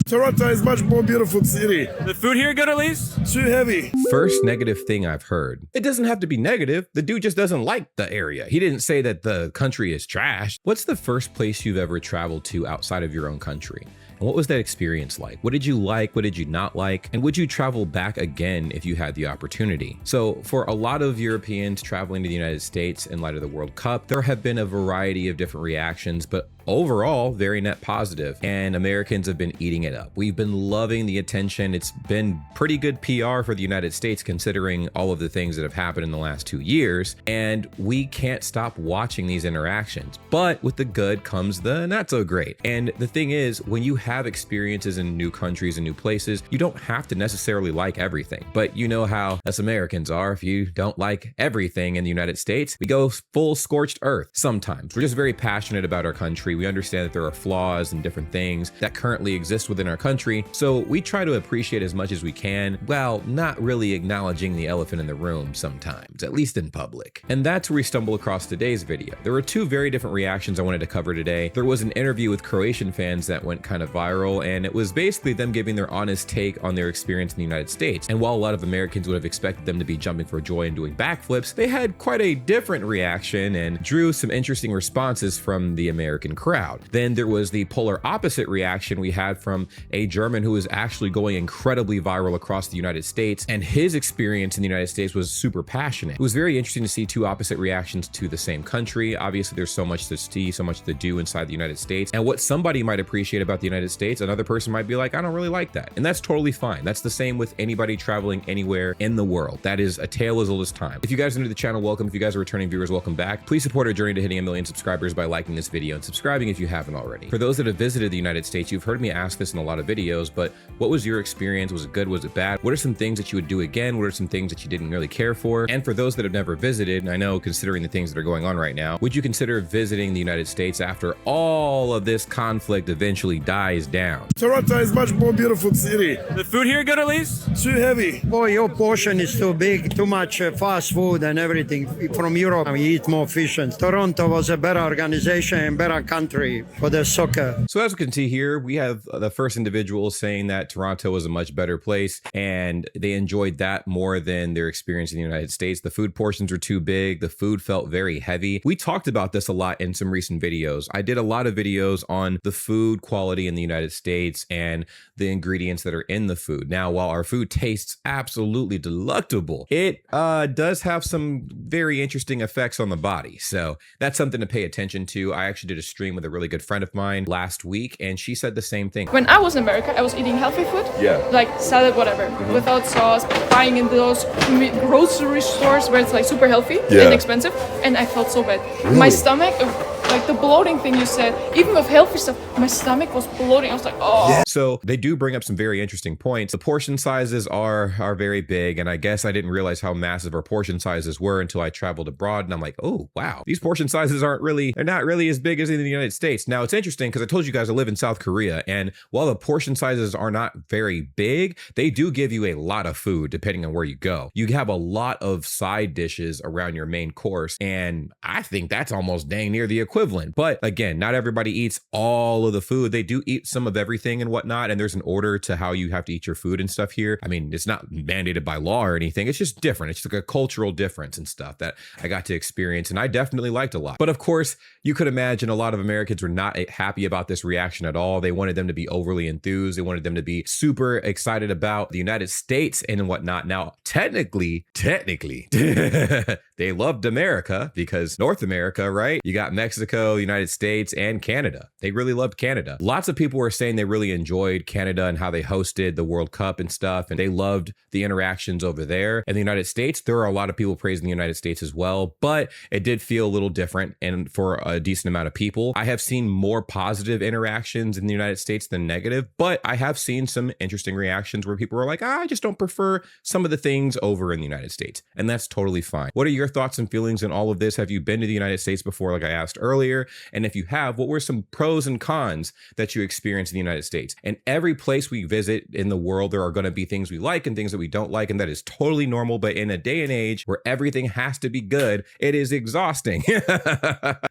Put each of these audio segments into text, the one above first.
Toronto is much more beautiful city. The food here good at least? Too heavy. First negative thing I've heard. It doesn't have to be negative. The dude just doesn't like the area. He didn't say that the country is trash. What's the first place you've ever traveled to outside of your own country? And what was that experience like? What did you like? What did you not like? And would you travel back again if you had the opportunity? So for a lot of Europeans traveling to the United States in light of the World Cup, there have been a variety of different reactions, but overall, very net positive, and Americans have been eating it up. We've been loving the attention. It's been pretty good PR for the United States considering all of the things that have happened in the last 2 years, and we can't stop watching these interactions. But with the good comes the not so great. And the thing is, when you have experiences in new countries and new places, you don't have to necessarily like everything. But you know how us Americans are. If you don't like everything in the United States, we go full scorched earth sometimes. We're just very passionate about our country. We understand that there are flaws and different things that currently exist within our country. So we try to appreciate as much as we can while not really acknowledging the elephant in the room sometimes, at least in public. And that's where we stumble across today's video. There were two very different reactions I wanted to cover today. There was an interview with Croatian fans that went kind of viral, and it was basically them giving their honest take on their experience in the United States. And while a lot of Americans would have expected them to be jumping for joy and doing backflips, they had quite a different reaction and drew some interesting responses from the American crowd. Then there was the polar opposite reaction we had from a German who was actually going incredibly viral across the United States, and his experience in the United States was super passionate. It was very interesting to see two opposite reactions to the same country. Obviously, there's so much to see, so much to do inside the United States, and what somebody might appreciate about the United States, another person might be like, I don't really like that. And that's totally fine. That's the same with anybody traveling anywhere in the world. That is a tale as old as time. If you guys are new to the channel, welcome. If you guys are returning viewers, welcome back. Please support our journey to hitting 1 million subscribers by liking this video and subscribing if you haven't already. For those that have visited the United States, you've heard me ask this in a lot of videos, but what was your experience? Was it good? Was it bad? What are some things that you would do again? What are some things that you didn't really care for? And for those that have never visited, and I know considering the things that are going on right now, would you consider visiting the United States after all of this conflict eventually dies down? Toronto is much more beautiful city. The food here good at least? Too heavy. Boy, your portion is too big, too much fast food and everything. From Europe, we eat more efficient. Toronto was a better organization and better country for the soccer. So as we can see here, we have the first individual saying that Toronto was a much better place and they enjoyed that more than their experience in the United States. The food portions were too big. The food felt very heavy. We talked about this a lot in some recent videos. I did a lot of videos on the food quality in the United States and the ingredients that are in the food. Now, while our food tastes absolutely delectable, it does have some very interesting effects on the body. So that's something to pay attention to. I actually did a stream with a really good friend of mine last week, and she said the same thing. When I was in America, I was eating healthy food, like salad, whatever, without sauce, buying in those grocery stores where it's like super healthy and expensive, and I felt so bad. My stomach, like the bloating thing you said, even with healthy stuff, my stomach was bloating. I was like, oh. So they do bring up some very interesting points. The portion sizes are very big, and I guess I didn't realize how massive our portion sizes were until I traveled abroad, and I'm like, oh wow, these portion sizes they're not really as big as in the United States. Now it's interesting because I told you guys I live in South Korea, and while the portion sizes are not very big, they do give you a lot of food depending on where you go. You have a lot of side dishes around your main course, and I think that's almost dang near the equivalent. But again, not everybody eats all of the food. They do eat some of everything and whatnot, and there's an order to how you have to eat your food and stuff here. I mean, it's not mandated by law or anything. It's just different. It's like a cultural difference and stuff that I got to experience, and I definitely liked a lot. But of course, you could imagine a lot of Americans were not happy about this reaction at all. They wanted them to be overly enthused. They wanted them to be super excited about the United States and whatnot. Now, technically, they loved America because North America, right? You got Mexico, United States, and Canada. They really loved Canada. Lots of people were saying they really enjoyed Canada and how they hosted the World Cup and stuff, and they loved the interactions over there. In the United States, there are a lot of people praising the United States as well, but it did feel a little different, and for a decent amount of people. I have seen more positive interactions in the United States than negative, but I have seen some interesting reactions where people were like, I just don't prefer some of the things over in the United States, and that's totally fine. What are your thoughts and feelings in all of this? Have you been to the United States before, like I asked earlier? And if you have, what were some pros and cons that you experienced in the United States? And every place we visit in the world, there are going to be things we like and things that we don't like, and that is totally normal. But in a day and age where everything has to be good, it is exhausting.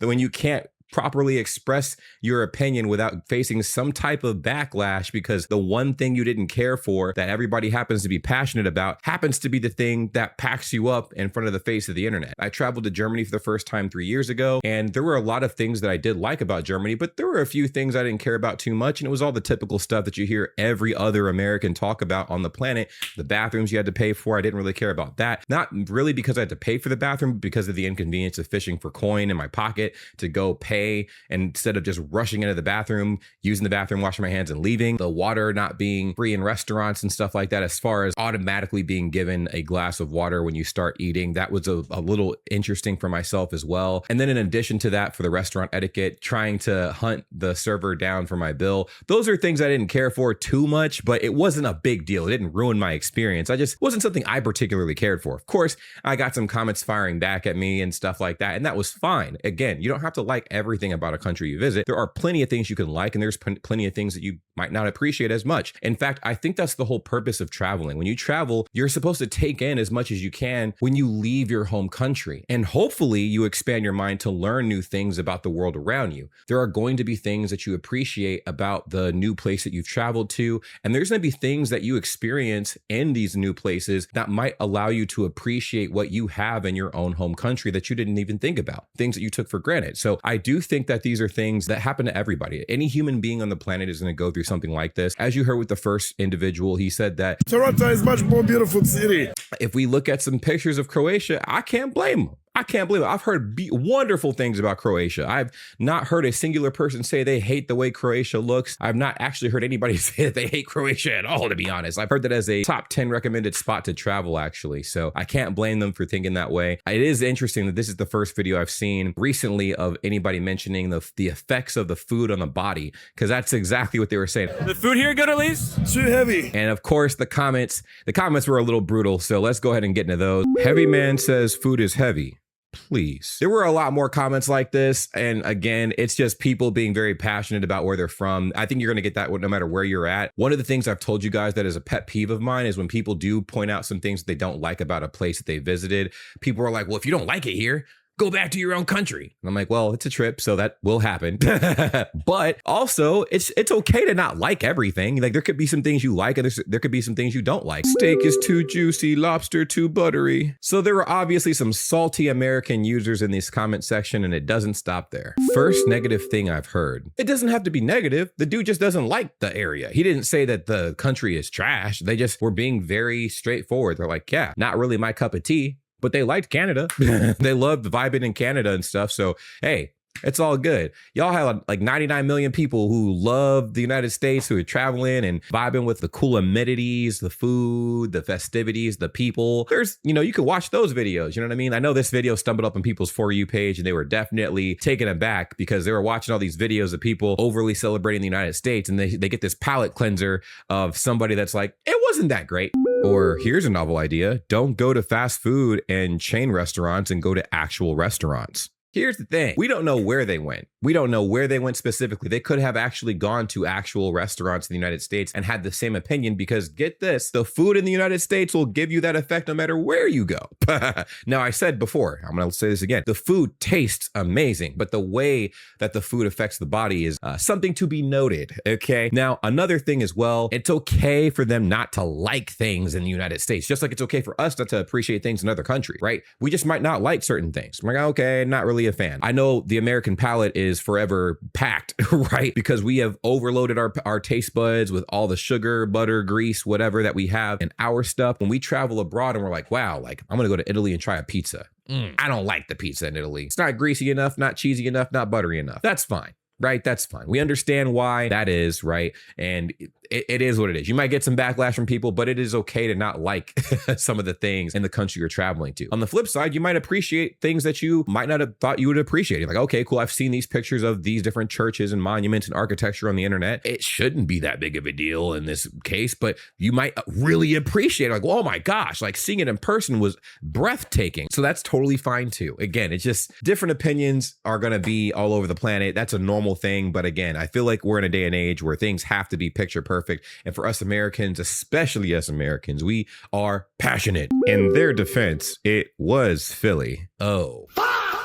When you can't properly express your opinion without facing some type of backlash because the one thing you didn't care for that everybody happens to be passionate about happens to be the thing that packs you up in front of the face of the internet. I traveled to Germany for the first time 3 years ago, and there were a lot of things that I did like about Germany, but there were a few things I didn't care about too much, and it was all the typical stuff that you hear every other American talk about on the planet. The bathrooms you had to pay for, I didn't really care about that. Not really because I had to pay for the bathroom, but because of the inconvenience of fishing for coin in my pocket to go pay, and instead of just rushing into the bathroom, using the bathroom, washing my hands and leaving. The water not being free in restaurants and stuff like that, as far as automatically being given a glass of water when you start eating, that was a little interesting for myself as well. And then in addition to that, for the restaurant etiquette, trying to hunt the server down for my bill. Those are things I didn't care for too much, but it wasn't a big deal. It didn't ruin my experience. I just wasn't something I particularly cared for. Of course, I got some comments firing back at me and stuff like that, and that was fine. Again, you don't have to like everything about a country you visit. There are plenty of things you can like, and there's plenty of things that you might not appreciate as much. In fact, I think that's the whole purpose of traveling. When you travel, you're supposed to take in as much as you can when you leave your home country. And hopefully you expand your mind to learn new things about the world around you. There are going to be things that you appreciate about the new place that you've traveled to. And there's going to be things that you experience in these new places that might allow you to appreciate what you have in your own home country that you didn't even think about, things that you took for granted. So I do think that these are things that happen to everybody. Any human being on the planet is going to go through something like this. As you heard with the first individual, he said that Toronto is much more beautiful city. If we look at some pictures of Croatia, I can't blame him. I can't believe it. I've heard wonderful things about Croatia. I've not heard a singular person say they hate the way Croatia looks. I've not actually heard anybody say that they hate Croatia at all, to be honest. I've heard that as a top 10 recommended spot to travel, actually. So I can't blame them for thinking that way. It is interesting that this is the first video I've seen recently of anybody mentioning the effects of the food on the body, because that's exactly what they were saying. The food here good, at least? Too heavy. And of course, the comments were a little brutal. So let's go ahead and get into those. Heavy Man says food is heavy. Please. There were a lot more comments like this. And again, it's just people being very passionate about where they're from. I think you're going to get that no matter where you're at. One of the things I've told you guys that is a pet peeve of mine is when people do point out some things that they don't like about a place that they visited. People are like, well, if you don't like it here, go back to your own country. And I'm like, well, it's a trip, so that will happen. But also, it's okay to not like everything. Like, there could be some things you like, and there could be some things you don't like. Steak is too juicy, lobster too buttery. So there were obviously some salty American users in this comment section, and it doesn't stop there. First negative thing I've heard. It doesn't have to be negative. The dude just doesn't like the area. He didn't say that the country is trash. They just were being very straightforward. They're like, yeah, not really my cup of tea. But they liked Canada. They loved vibing in Canada and stuff. So, hey, it's all good. Y'all have like 99 million people who love the United States, who are traveling and vibing with the cool amenities, the food, the festivities, the people. There's, you could watch those videos. You know what I mean? I know this video stumbled up on people's For You page, and they were definitely taken aback because they were watching all these videos of people overly celebrating the United States. And they get this palate cleanser of somebody that's like, it wasn't that great. Or here's a novel idea. Don't go to fast food and chain restaurants and go to actual restaurants. Here's the thing. We don't know where they went. We don't know where they went specifically. They could have actually gone to actual restaurants in the United States and had the same opinion, because get this, the food in the United States will give you that effect no matter where you go. Now, I said before, I'm going to say this again. The food tastes amazing, but the way that the food affects the body is something to be noted. Okay. Now, another thing as well, it's okay for them not to like things in the United States, just like it's okay for us not to appreciate things in other countries, right? We just might not like certain things. I'm like, okay, not really a fan. I know the American palate is forever packed, right? Because we have overloaded our taste buds with all the sugar, butter, grease, whatever that we have in our stuff. When we travel abroad and we're like, wow, like I'm going to go to Italy and try a pizza. I don't like the pizza in Italy. It's not greasy enough, not cheesy enough, not buttery enough. That's fine. Right? That's fine. We understand why that is, right? And it is what it is. You might get some backlash from people, but it is okay to not like some of the things in the country you're traveling to. On the flip side, you might appreciate things that you might not have thought you would appreciate. You're like, okay, cool. I've seen these pictures of these different churches and monuments and architecture on the internet. It shouldn't be that big of a deal in this case, but you might really appreciate it. Like, oh my gosh, like seeing it in person was breathtaking. So that's totally fine too. Again, it's just different opinions are going to be all over the planet. That's a normal thing. But again, I feel like we're in a day and age where things have to be picture perfect. And for us Americans, especially us Americans, we are passionate. In their defense, it was Philly. Oh.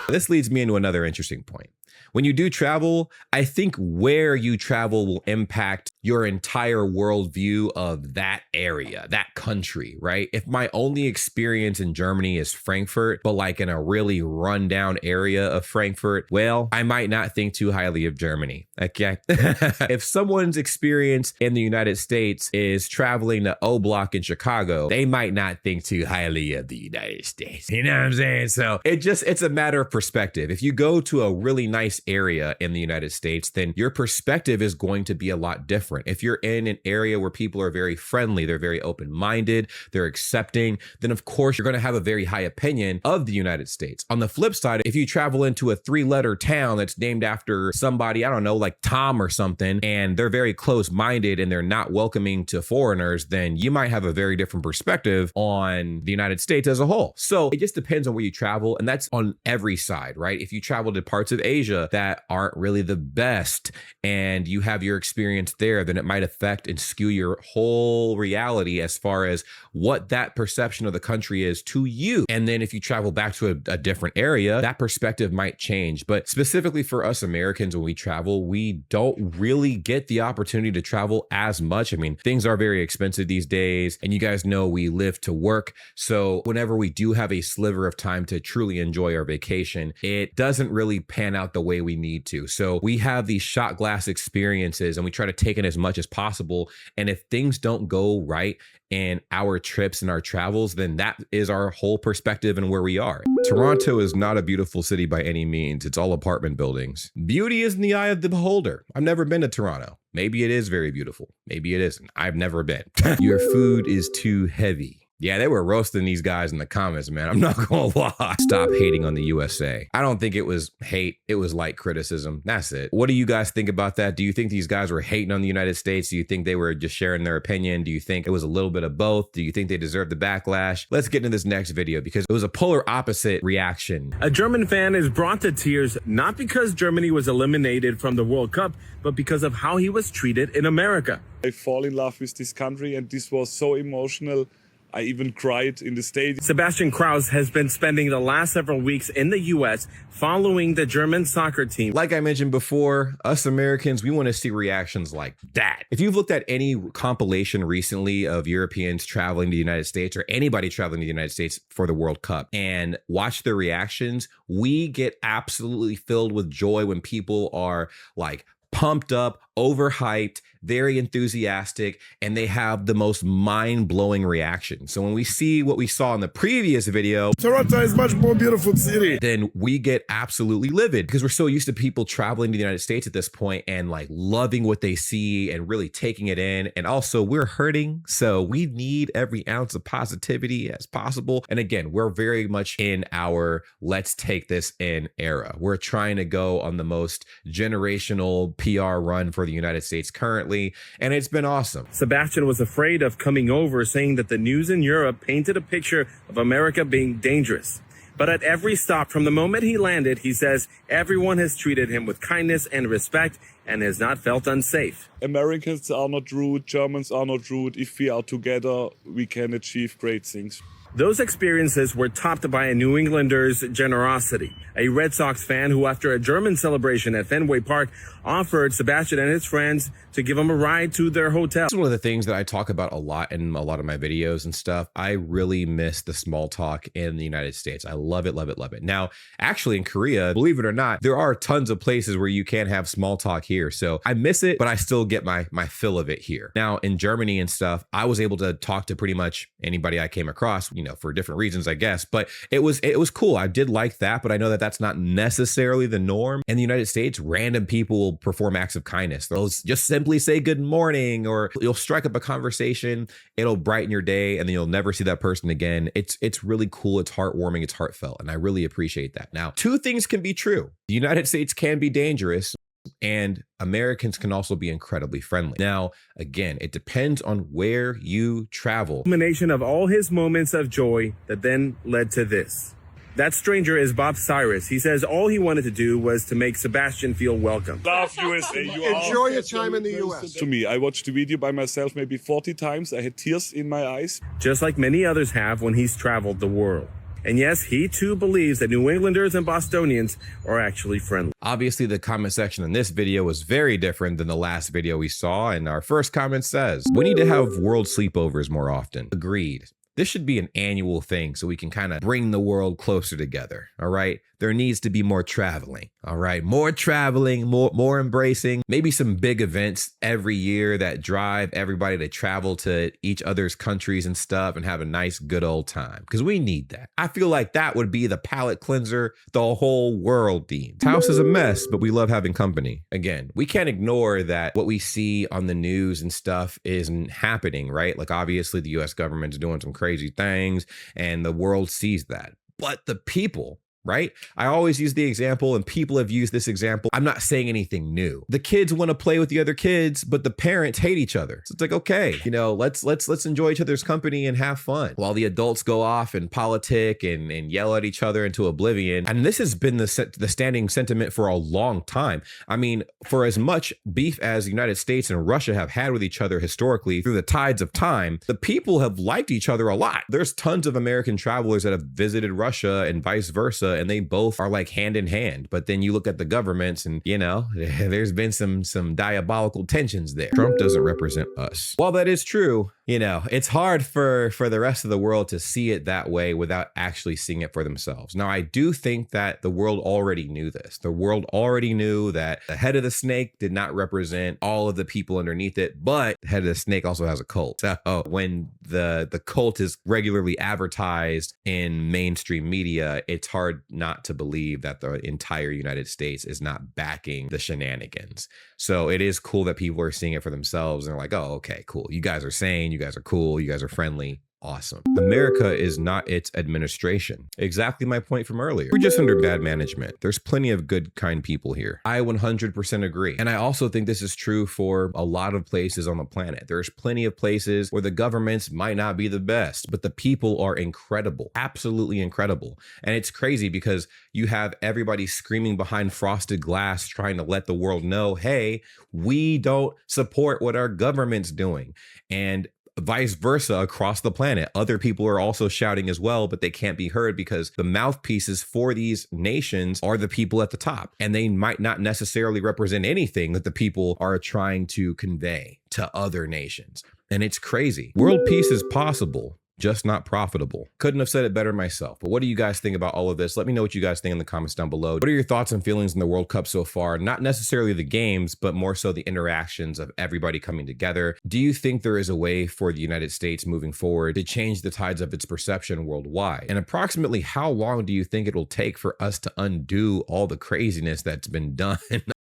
This leads me into another interesting point. when you do travel, I think where you travel will impact your entire worldview of that area, that country, right? If my only experience in Germany is Frankfurt, but like in a really rundown area of Frankfurt, well, I might not think too highly of Germany, okay? If someone's experience in the United States is traveling to O Block in Chicago, they might not think too highly of the United States. You know what I'm saying? So it's a matter of perspective. If you go to a really nice area in the United States, then your perspective is going to be a lot different. If you're in an area where people are very friendly, they're very open-minded, they're accepting, then of course you're going to have a very high opinion of the United States. On the flip side, if you travel into a 3-letter town that's named after somebody, I don't know, like Tom or something, and they're very close-minded and they're not welcoming to foreigners, then you might have a very different perspective on the United States as a whole. So it just depends on where you travel, and that's on every side, right? If you travel to parts of Asia that aren't really the best and you have your experience there, then it might affect and skew your whole reality as far as what that perception of the country is to you. And then if you travel back to a different area, that perspective might change. But specifically for us Americans, when we travel, we don't really get the opportunity to travel as much. I mean, things are very expensive these days, and you guys know we live to work. So whenever we do have a sliver of time to truly enjoy our vacation, it doesn't really pan out the way we need to. So we have these shot glass experiences and we try to take in as much as possible. And if things don't go right in our trips and our travels, then that is our whole perspective and where we are. Toronto is not a beautiful city by any means. It's all apartment buildings. Beauty is in the eye of the beholder. I've never been to Toronto. Maybe it is very beautiful. Maybe it isn't. I've never been. Your food is too heavy. Yeah, they were roasting these guys in the comments, man. I'm not gonna lie. Stop hating on the USA. I don't think it was hate. It was light criticism. That's it. What do you guys think about that? Do you think these guys were hating on the United States? Do you think they were just sharing their opinion? Do you think it was a little bit of both? Do you think they deserved the backlash? Let's get into this next video because it was a polar opposite reaction. A German fan is brought to tears not because Germany was eliminated from the World Cup, but because of how he was treated in America. I fall in love with this country, and this was so emotional. I even cried in the stadium. Sebastian Kraus has been spending the last several weeks in the U.S. following the German soccer team. Like I mentioned before, us Americans, we want to see reactions like that. If you've looked at any compilation recently of Europeans traveling to the United States or anybody traveling to the United States for the World Cup and watch their reactions, we get absolutely filled with joy when people are like pumped up, overhyped, very enthusiastic, and they have the most mind-blowing reaction. So when we see what we saw in the previous video, Toronto is much more beautiful city, then we get absolutely livid because we're so used to people traveling to the United States at this point and like loving what they see and really taking it in. And also we're hurting, so we need every ounce of positivity as possible. And again, we're very much in our let's take this in era. We're trying to go on the most generational PR run for the United States currently, and it's been awesome. Sebastian was afraid of coming over, saying that the news in Europe painted a picture of America being dangerous. But at every stop from the moment he landed, he says everyone has treated him with kindness and respect and has not felt unsafe. Americans are not rude, Germans are not rude. If we are together, we can achieve great things. Those experiences were topped by a New Englander's generosity. A Red Sox fan who, after a German celebration at Fenway Park, offered Sebastian and his friends to give him a ride to their hotel. This is one of the things that I talk about a lot in a lot of my videos and stuff. I really miss the small talk in the United States. I love it, love it, love it. Now, actually in Korea, believe it or not, there are tons of places where you can have small talk here. So I miss it, but I still get my fill of it here. Now, in Germany and stuff, I was able to talk to pretty much anybody I came across, you know, for different reasons, I guess. But it was cool. I did like that, but I know that that's not necessarily the norm. In the United States, random people will perform acts of kindness. They'll just simply say good morning, or you'll strike up a conversation. It'll brighten your day, and then you'll never see that person again. It's really cool. It's heartwarming. It's heartfelt, and I really appreciate that. Now, two things can be true. The United States can be dangerous, and Americans can also be incredibly friendly. Now, again, it depends on where you travel. Culmination of all his moments of joy that then led to this. That stranger is Bob Cyrus. He says all he wanted to do was to make Sebastian feel welcome. Love USA. Enjoy your time in the US. To me, I watched the video by myself maybe 40 times. I had tears in my eyes. Just like many others have when he's traveled the world. And yes, he too believes that New Englanders and Bostonians are actually friendly. Obviously, the comment section in this video was very different than the last video we saw, and our first comment says, we need to have world sleepovers more often. Agreed. This should be an annual thing so we can kind of bring the world closer together, all right? There needs to be more traveling, all right? More traveling, more embracing, maybe some big events every year that drive everybody to travel to each other's countries and stuff and have a nice good old time, because we need that. I feel like that would be the palate cleanser the whole world needs. House is a mess, but we love having company. Again, we can't ignore that what we see on the news and stuff isn't happening, right? Like obviously the US government's doing some crazy things and the world sees that. But the people, right? I always use the example, and people have used this example. I'm not saying anything new. The kids want to play with the other kids, but the parents hate each other. So it's like, okay, you know, let's enjoy each other's company and have fun while the adults go off and politic and yell at each other into oblivion. And this has been the standing sentiment for a long time. I mean, for as much beef as the United States and Russia have had with each other historically through the tides of time, the people have liked each other a lot. There's tons of American travelers that have visited Russia and vice versa, and they both are like hand in hand. But then you look at the governments and, you know, there's been some diabolical tensions there. Trump doesn't represent us. While that is true, you know, it's hard for the rest of the world to see it that way without actually seeing it for themselves. Now, I do think that the world already knew this. The world already knew that the head of the snake did not represent all of the people underneath it, but the head of the snake also has a cult. So when the cult is regularly advertised in mainstream media, it's hard not to believe that the entire United States is not backing the shenanigans. So it is cool that people are seeing it for themselves and they're like, oh, okay, cool. You guys are sane. You guys are cool. You guys are friendly. Awesome. America is not its administration. Exactly my point from earlier. We're just under bad management. There's plenty of good, kind people here. I 100% agree. And I also think this is true for a lot of places on the planet. There's plenty of places where the governments might not be the best, but the people are incredible, absolutely incredible. And it's crazy because you have everybody screaming behind frosted glass trying to let the world know, hey, we don't support what our government's doing. And vice versa across the planet. Other people are also shouting as well, but they can't be heard because the mouthpieces for these nations are the people at the top, and they might not necessarily represent anything that the people are trying to convey to other nations. And it's crazy. World peace is possible, just not profitable. Couldn't have said it better myself. But what do you guys think about all of this? Let me know what you guys think in the comments down below. What are your thoughts and feelings in the World Cup so far? Not necessarily the games, but more so the interactions of everybody coming together. Do you think there is a way for the United States moving forward to change the tides of its perception worldwide? And approximately how long do you think it will take for us to undo all the craziness that's been done